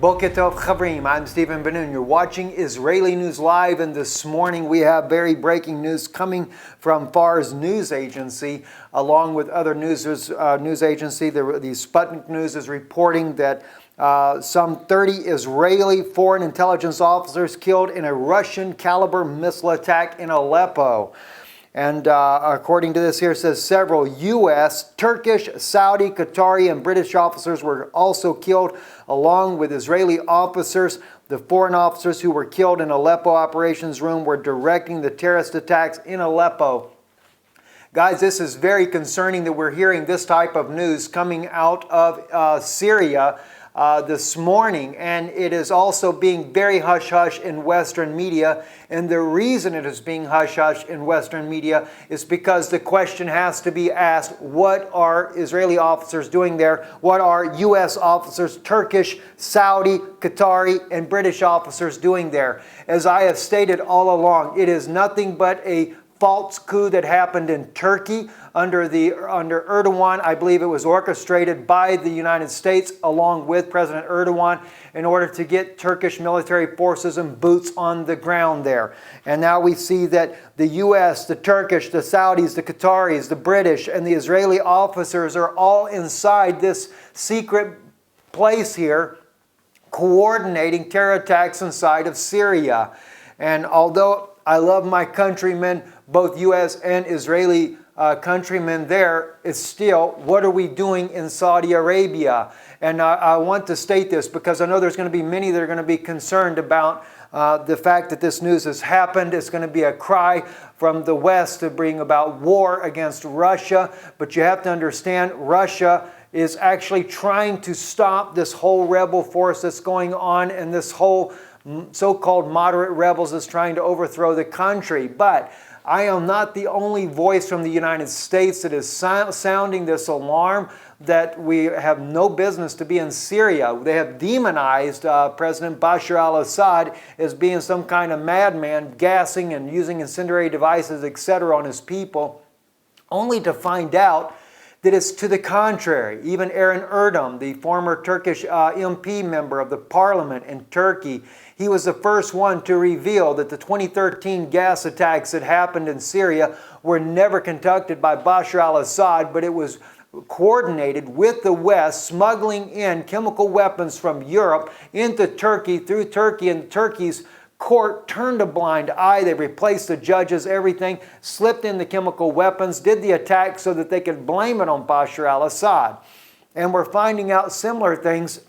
Boker Tov Chavrim, I'm Stephen Ben-Nun. You're watching Israeli News Live, and this morning we have very breaking news coming from Fars News Agency, along with other news agency. The Sputnik News is reporting that some 30 Israeli foreign intelligence officers killed in a Russian caliber missile attack in Aleppo. And according to this here, it says several U.S., Turkish, Saudi, Qatari, and British officers were also killed, along with Israeli officers. The foreign officers who were killed in Aleppo operations room were directing the terrorist attacks in Aleppo. Guys, this is very concerning that we're hearing this type of news coming out of Syria this morning, and it is also being very hush-hush in Western media. And the reason it is being hush-hush in Western media is because the question has to be asked, what are Israeli officers doing there? What are U.S. officers, Turkish, Saudi, Qatari, and British officers doing there? As I have stated all along, it is nothing but a false coup that happened in Turkey under Erdogan. I believe it was orchestrated by the United States along with President Erdogan in order to get Turkish military forces and boots on the ground there. And now we see that the U.S., the Turkish, the Saudis, the Qataris, the British, and the Israeli officers are all inside this secret place here, coordinating terror attacks inside of Syria. And although I love my countrymen, both U.S. and Israeli countrymen there, it's still, what are we doing in Saudi Arabia? And I want to state this because I know there's going to be many that are going to be concerned about the fact that this news has happened. It's going to be a cry from the West to bring about war against Russia. But you have to understand, Russia is actually trying to stop this whole rebel force that's going on, and this whole so-called moderate rebels is trying to overthrow the country. But I am not the only voice from the United States that is sounding this alarm that we have no business to be in Syria. They have demonized President Bashar al-Assad as being some kind of madman, gassing and using incendiary devices, etc. on his people, only to find out that it's to the contrary. Even Eren Erdem, the former Turkish MP member of the parliament in Turkey, he was the first one to reveal that the 2013 gas attacks that happened in Syria were never conducted by Bashar al-Assad, but it was coordinated with the West, smuggling in chemical weapons from Europe into Turkey, through Turkey, and Turkey's court turned a blind eye. They replaced the judges, everything, slipped in the chemical weapons, did the attack so that they could blame it on Bashar al-Assad. And we're finding out similar things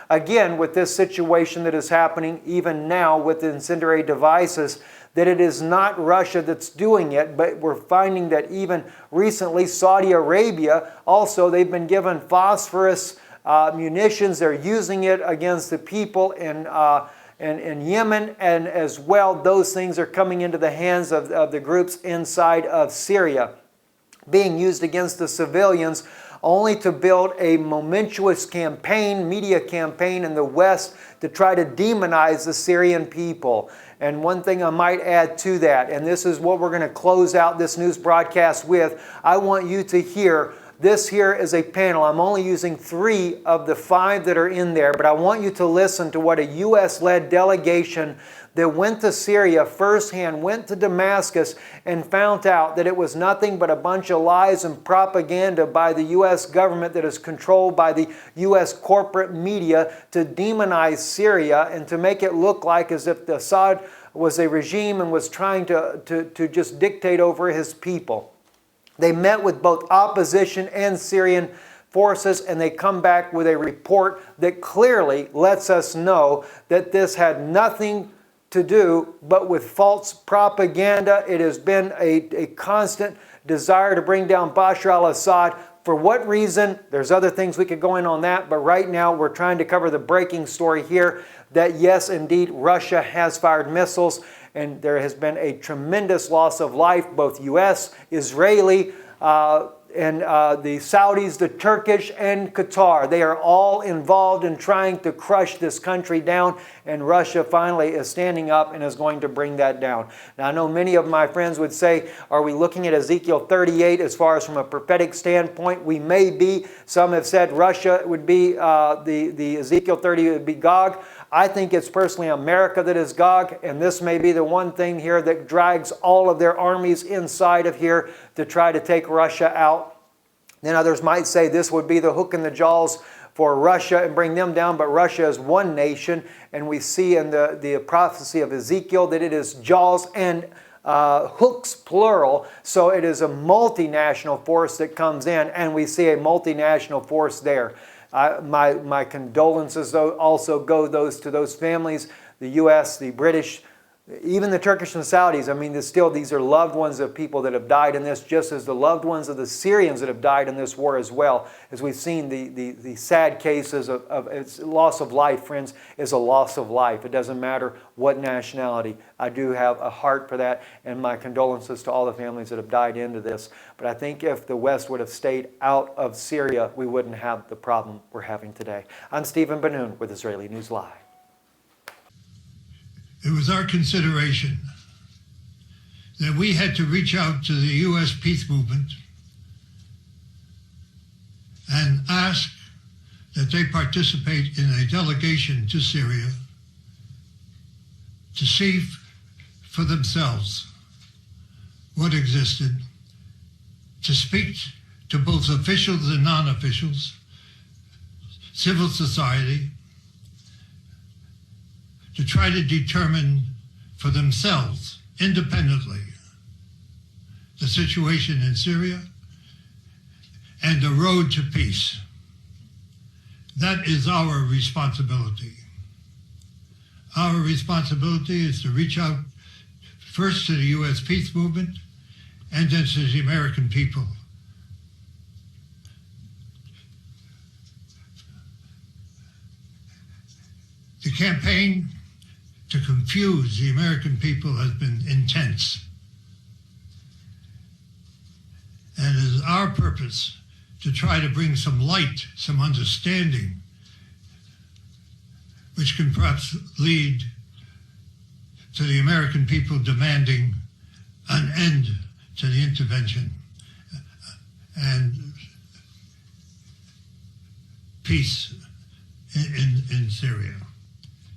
again with this situation that is happening even now with the incendiary devices, that it is not Russia that's doing it, but we're finding that even recently Saudi Arabia, also they've been given phosphorus munitions. They're using it against the people in Yemen, and as well those things are coming into the hands of the groups inside of Syria, being used against the civilians, only to build a momentous campaign, media campaign in the West to try to demonize the Syrian people. And one thing I might add to that, and this is what we're going to close out this news broadcast with, I want you to hear. This here is a panel. I'm only using 3 of the 5 that are in there, but I want you to listen to what a U.S.-led delegation that went to Syria firsthand, went to Damascus, and found out that it was nothing but a bunch of lies and propaganda by the U.S. government that is controlled by the U.S. corporate media to demonize Syria and to make it look like as if Assad was a regime and was trying to just dictate over his people. They met with both opposition and Syrian forces, and they come back with a report that clearly lets us know that this had nothing to do but with false propaganda. It has been a constant desire to bring down Bashar al-Assad. For what reason? There's other things we could go in on that, but right now we're trying to cover the breaking story here that yes, indeed, Russia has fired missiles, and there has been a tremendous loss of life, both U.S., Israeli, and the Saudis, the Turkish, and Qatar. They are all involved in trying to crush this country down, and Russia finally is standing up and is going to bring that down. Now, I know many of my friends would say, are we looking at Ezekiel 38 as far as from a prophetic standpoint? We may be. Some have said Russia would be, the Ezekiel 30 would be Gog. I think it's personally America that is Gog, and this may be the one thing here that drags all of their armies inside of here to try to take Russia out. Then others might say this would be the hook in the jaws for Russia and bring them down, but Russia is one nation, and we see in the prophecy of Ezekiel that it is jaws and hooks, plural, so it is a multinational force that comes in, and we see a multinational force there. My condolences also go to those families, the U.S., the British, even the Turkish and Saudis. I mean, these are loved ones of people that have died in this, just as the loved ones of the Syrians that have died in this war as well. As we've seen, the sad cases of it's loss of life, friends, is a loss of life. It doesn't matter what nationality. I do have a heart for that, and my condolences to all the families that have died into this. But I think if the West would have stayed out of Syria, we wouldn't have the problem we're having today. I'm Stephen Ben-Nun with Israeli News Live. It was our consideration that we had to reach out to the U.S. peace movement and ask that they participate in a delegation to Syria to see for themselves what existed, to speak to both officials and non-officials, civil society, to try to determine for themselves, independently, the situation in Syria and the road to peace. That is our responsibility. Our responsibility is to reach out first to the U.S. peace movement and then to the American people. The campaign to confuse the American people has been intense. And it is our purpose to try to bring some light, some understanding, which can perhaps lead to the American people demanding an end to the intervention and peace in Syria.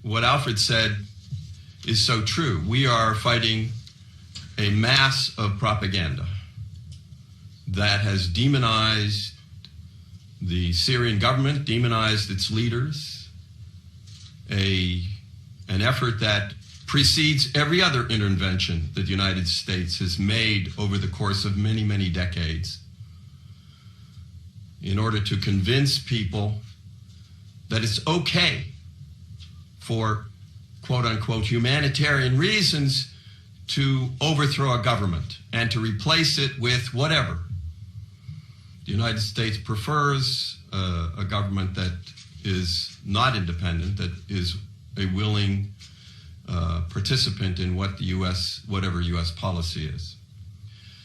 What Alfred said is so true. We are fighting a mass of propaganda that has demonized the Syrian government, demonized its leaders, an effort that precedes every other intervention that the United States has made over the course of many, many decades in order to convince people that it's okay for quote-unquote humanitarian reasons to overthrow a government and to replace it with whatever. The United States prefers a government that is not independent, that is a willing participant in whatever U.S. policy is.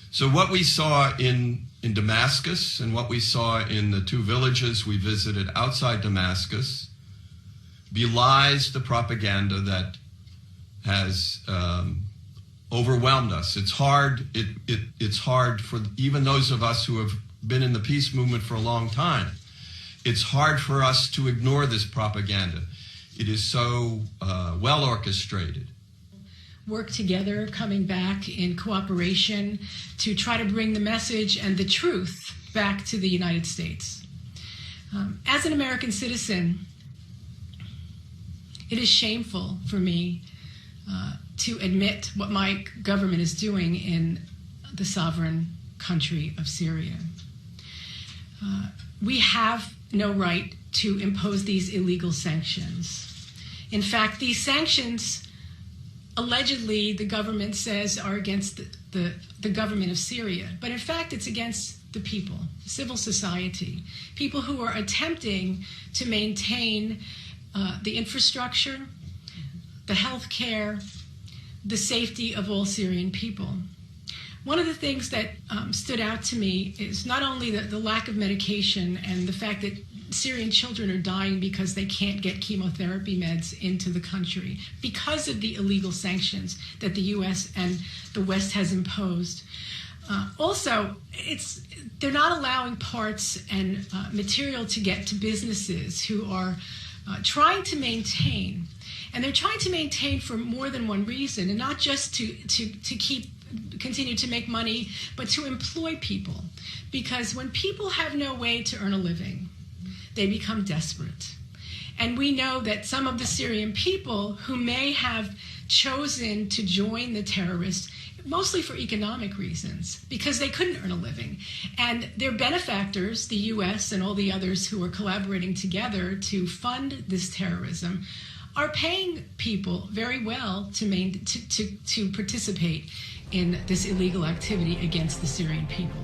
So what we saw in Damascus and what we saw in the two villages we visited outside Damascus belies the propaganda that has overwhelmed us. It's hard. It's hard for even those of us who have been in the peace movement for a long time. It's hard for us to ignore this propaganda. It is so well orchestrated. Work together, coming back in cooperation to try to bring the message and the truth back to the United States. As an American citizen, it is shameful for me to admit what my government is doing in the sovereign country of Syria. We have no right to impose these illegal sanctions. In fact, these sanctions, allegedly, the government says are against the government of Syria. But in fact, it's against the people, civil society, people who are attempting to maintain the infrastructure, the health care, the safety of all Syrian people. One of the things that stood out to me is not only the lack of medication and the fact that Syrian children are dying because they can't get chemotherapy meds into the country because of the illegal sanctions that the U.S. and the West has imposed. Also, they're not allowing parts and material to get to businesses who are trying to maintain. And they're trying to maintain for more than one reason, and not just to continue to make money, but to employ people. Because when people have no way to earn a living, they become desperate. And we know that some of the Syrian people who may have chosen to join the terrorists, mostly for economic reasons, because they couldn't earn a living. And their benefactors, the U.S. and all the others who are collaborating together to fund this terrorism, are paying people very well to participate in this illegal activity against the Syrian people.